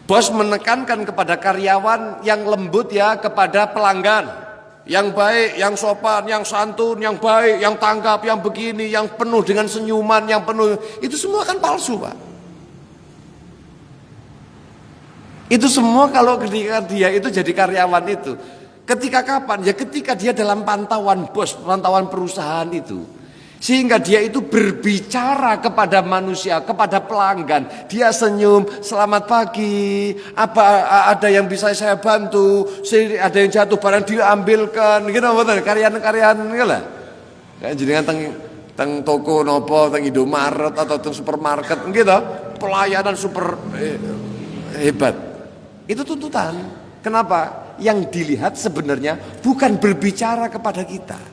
Bos menekankan kepada karyawan yang lembut ya kepada pelanggan. Yang baik, yang sopan, yang santun, yang baik, yang tanggap, yang begini, yang penuh dengan senyuman, yang penuh, itu semua kan palsu, Pak. Itu semua kalau ketika dia itu jadi karyawan itu. Ketika kapan? Ya ketika dia dalam pantauan bos, pantauan perusahaan itu. Sehingga dia itu berbicara kepada manusia, kepada pelanggan. Dia senyum, selamat pagi, apa ada yang bisa saya bantu, ada yang jatuh barang diambilkan, gitu betul, karyan-karyan gitu lah. Kayak jenengan teng toko nopo, teng Indomaret atau teng supermarket gitu, pelayanan super hebat. Itu tuntutan. Kenapa? Yang dilihat sebenarnya bukan berbicara kepada kita.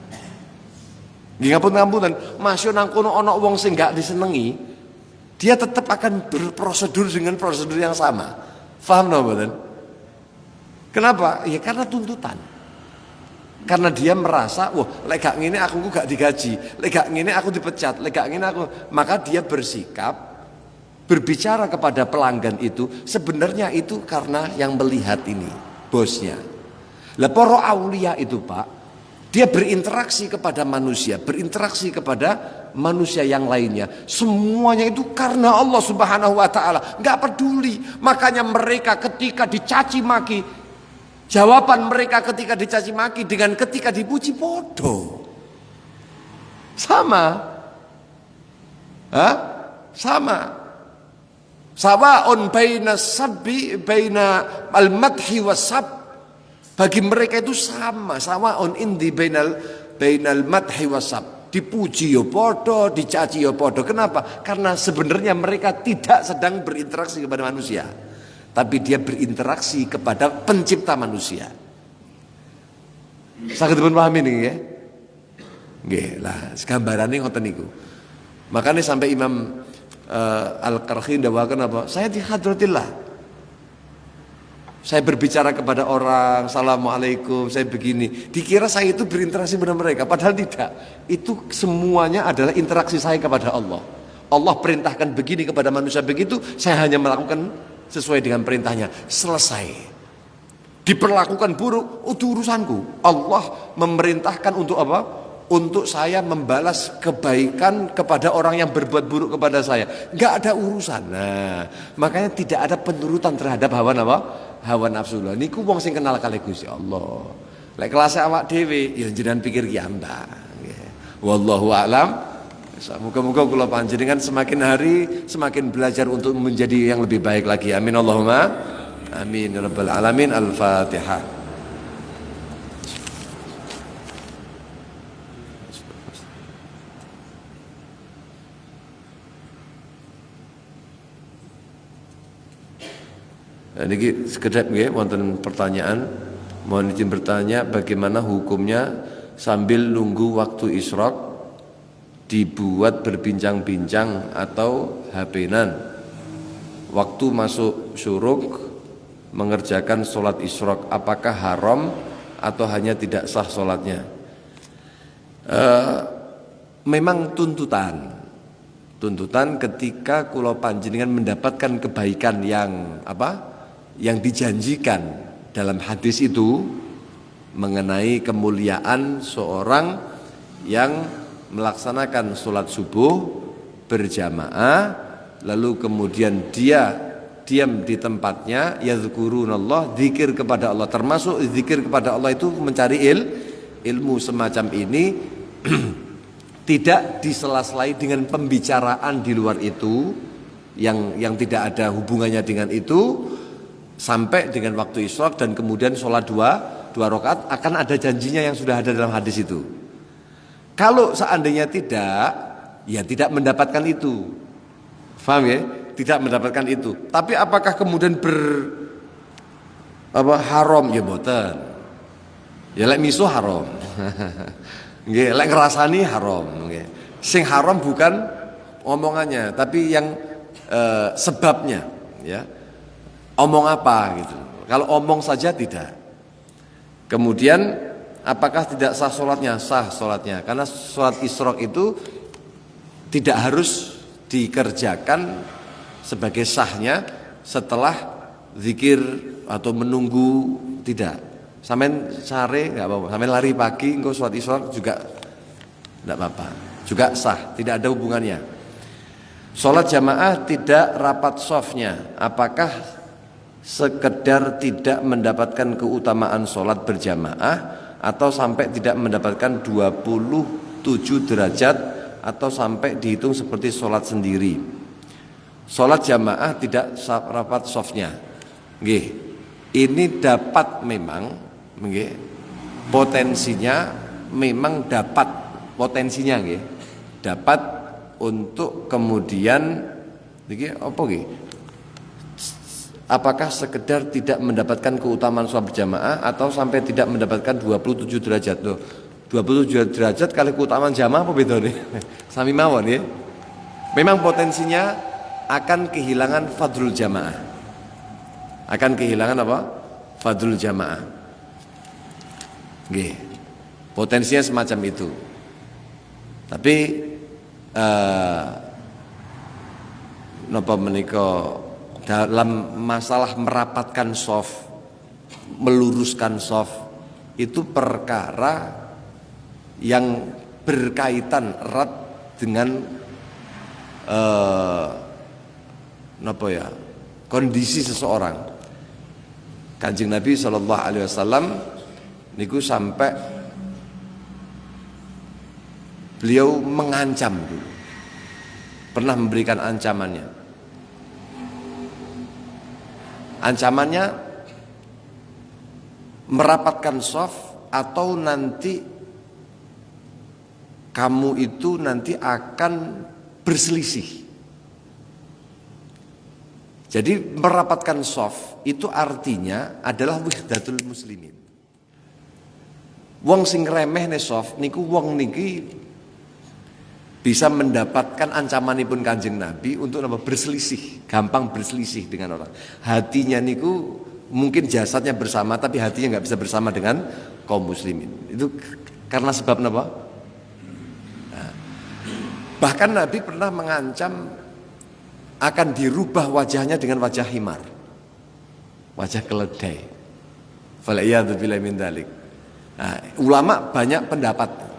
Ngapun-ngapunan, masih nang kono ana wong sing gak disenengi, dia tetap akan berprosedur dengan prosedur yang sama. Paham nggak, mboten? Kenapa? Ya karena tuntutan. Karena dia merasa, wah, lek gak ngene aku gak digaji, lek gak ngene aku dipecat, lek gak ngene aku, maka dia bersikap berbicara kepada pelanggan itu sebenarnya itu karena yang melihat ini bosnya. Lah para aulia itu, Pak, dia berinteraksi kepada manusia, berinteraksi kepada manusia yang lainnya. Semuanya itu karena Allah Subhanahu wa taala, enggak peduli. Makanya mereka ketika dicaci maki, jawaban mereka ketika dicaci maki dengan ketika dipuji bodoh. Sama. Sama. Sawa'un baina sabbi baina al-madhi was-sab. Bagi mereka itu sama on indi bainal madhi wasab. Dipuji ya podo, dicaci ya podo. Kenapa? Karena sebenarnya mereka tidak sedang berinteraksi kepada manusia, tapi dia berinteraksi kepada pencipta manusia. Saged dipun pahami niki ya? Nggih, lah gambarane ngoten niku. Makanya sampai Imam Al-Qarhi ndawakan apa? Saya di hadratillah. Saya berbicara kepada orang, assalamualaikum, saya begini. Dikira saya itu berinteraksi dengan mereka, padahal tidak. Itu semuanya adalah interaksi saya kepada Allah. Allah perintahkan begini kepada manusia begitu, saya hanya melakukan sesuai dengan perintahnya. Selesai. Diperlakukan buruk, itu urusanku. Allah memerintahkan untuk apa? Untuk saya membalas kebaikan kepada orang yang berbuat buruk kepada saya. Gak ada urusan. Nah, makanya tidak ada penurutan terhadap hawa nafsu. Niku wong sing kenal kali Gusti Allah. Lek kelas awak dhewe ya jenengan pikir ki amba. Wallahu a'lam. Muga-muga kula panjenengan semakin hari semakin belajar untuk menjadi yang lebih baik lagi. Amin Allahumma amin ya rabbal alamin. Al-Fatihah. Niki sekedap nggih wonten pertanyaan. Mohon izin bertanya, bagaimana hukumnya sambil nunggu waktu isyraq dibuat berbincang-bincang atau HP-nan? Waktu masuk syuruk mengerjakan sholat isyraq, apakah haram atau hanya tidak sah sholatnya? Memang tuntutan ketika kula panjenengan mendapatkan kebaikan yang yang dijanjikan dalam hadis itu mengenai kemuliaan seorang yang melaksanakan sholat subuh berjamaah, lalu kemudian dia diam di tempatnya, yazkurunallah, zikir kepada Allah, termasuk zikir kepada Allah itu mencari ilmu semacam ini tidak disela-selai dengan pembicaraan di luar itu yang tidak ada hubungannya dengan itu sampai dengan waktu isyraq dan kemudian sholat dua rakaat, akan ada janjinya yang sudah ada dalam hadis itu. Kalau seandainya tidak, ya tidak mendapatkan itu. Paham ya? Tidak mendapatkan itu. Tapi apakah kemudian haram? Ya boten. Ya lek misuh haram. Nggih, lek ngrasani haram, nggih. Sing haram bukan omongannya, tapi yang sebabnya, ya. Omong apa gitu. Kalau omong saja tidak. Kemudian apakah tidak sah sholatnya? Sah sholatnya. Karena sholat isyraq itu tidak harus dikerjakan sebagai sahnya setelah zikir atau menunggu, tidak. Sampean sare enggak apa-apa. Sampean lari pagi engko sholat isyraq juga enggak apa-apa. Juga sah, tidak ada hubungannya. Sholat jamaah tidak rapat shafnya. Apakah sekedar tidak mendapatkan keutamaan sholat berjamaah atau sampai tidak mendapatkan 27 derajat atau sampai dihitung seperti sholat sendiri? Sholat jamaah tidak rapat shafnya. Nggih. Ini dapat memang nggih. Potensinya memang dapat potensinya nggih. Dapat untuk kemudian nggih apa nggih? Apakah sekedar tidak mendapatkan keutamaan sholat berjamaah atau sampai tidak mendapatkan 27 derajat? Loh, 27 derajat kali keutamaan jamaah apa bedanya? Sami mawon ya. Memang potensinya akan kehilangan fadlul jamaah. Akan kehilangan apa? Fadlul jamaah. Nggih. Potensinya semacam itu. Tapi napa menika dalam masalah merapatkan shaf, meluruskan shaf itu perkara yang berkaitan erat dengan kondisi seseorang. Kanjeng Nabi SAW niku sampai beliau mengancam dulu, pernah memberikan ancamannya. Ancamannya merapatkan shaf atau nanti kamu itu nanti akan berselisih. Jadi merapatkan shaf itu artinya adalah wahdatul muslimin. Wong sing remeh ne shaf niku wong niki bisa mendapatkan ancamanipun Kanjeng Nabi untuk berselisih, gampang berselisih dengan orang. Hatinya niku mungkin jasadnya bersama tapi hatinya nggak bisa bersama dengan kaum muslimin. Itu karena sebab apa? Nah, bahkan Nabi pernah mengancam akan dirubah wajahnya dengan wajah himar, wajah keledai. Fala'iyadu billahi min dzalik. Nah, ulama banyak pendapat.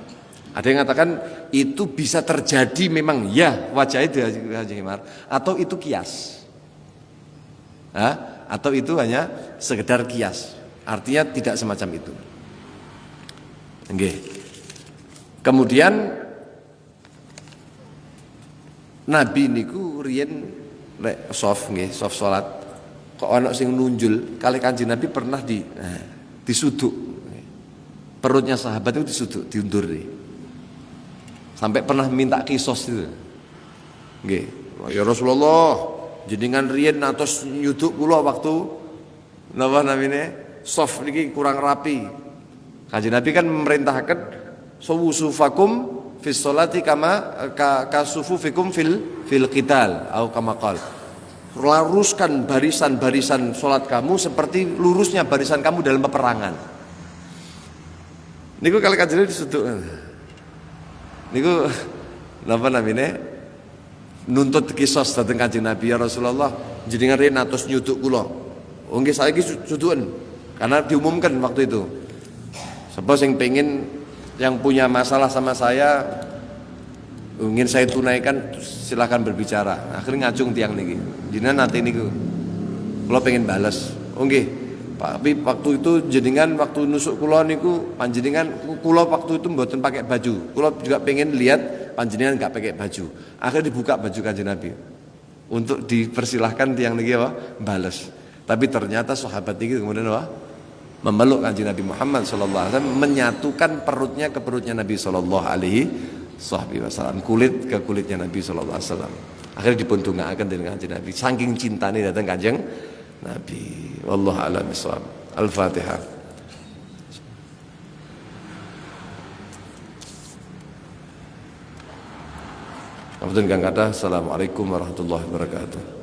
Ada yang mengatakan itu bisa terjadi memang ya wajah itu wajah himar, atau itu kias, atau itu hanya sekedar kias. Artinya tidak semacam itu. Nggih. Kemudian Nabi niku riyen lek shaf nggih, shaf salat kok ana sing nunjul, kali Kanjeng Nabi pernah disuduk. Perutnya sahabat itu disuduk, diundur nih. Sampai pernah minta kisos itu. Nggih. Ya Rasulullah, jenengan riyen atos nyuduk kula waktu napa namine? Soft niki kurang rapi. Kanjeng Nabi kan memerintahkan sufufakum fis sholati kasufufikum fil qital atau kama qala. Luruskan barisan-barisan sholat kamu seperti lurusnya barisan kamu dalam peperangan. Niku kalau kanjeng Nabi disuduk. Niku napa namine? Nuntut kisos dateng kanjeng Nabi, ya Rasulullah, jenengan rene atus nyuduk kula. Oh nggih saiki suduken. Karena diumumkan waktu itu. Sebab yang pengen yang punya masalah sama saya ingin saya tunaikan silahkan berbicara. Akhirnya ngacung tiang niki. Jenengan nanti niku. Kula pengen bales. Oh nggih. Tapi waktu itu jenengan waktu nusuk kula niku panjenengan kula waktu itu mboten pakai baju. Kula juga pengen lihat panjenengan enggak pakai baju. Akhirnya dibuka baju kanjeng Nabi. Untuk dipersilahkan tiang niki apa? Bales. Tapi ternyata sahabat niki kemudian apa? Memeluk kanjeng Nabi Muhammad sallallahu alaihi wasallam, menyatukan perutnya ke perutnya Nabi sallallahu alaihi wasallam, kulit ke kulitnya Nabi sallallahu alaihi wasallam. Akhirnya dipundungaken dengan kanjeng Nabi. Saking cintane datang kanjeng Nabi. Wallahu a'lam bishawab. Al-Fatihah. Assalamualaikum warahmatullahi wabarakatuh.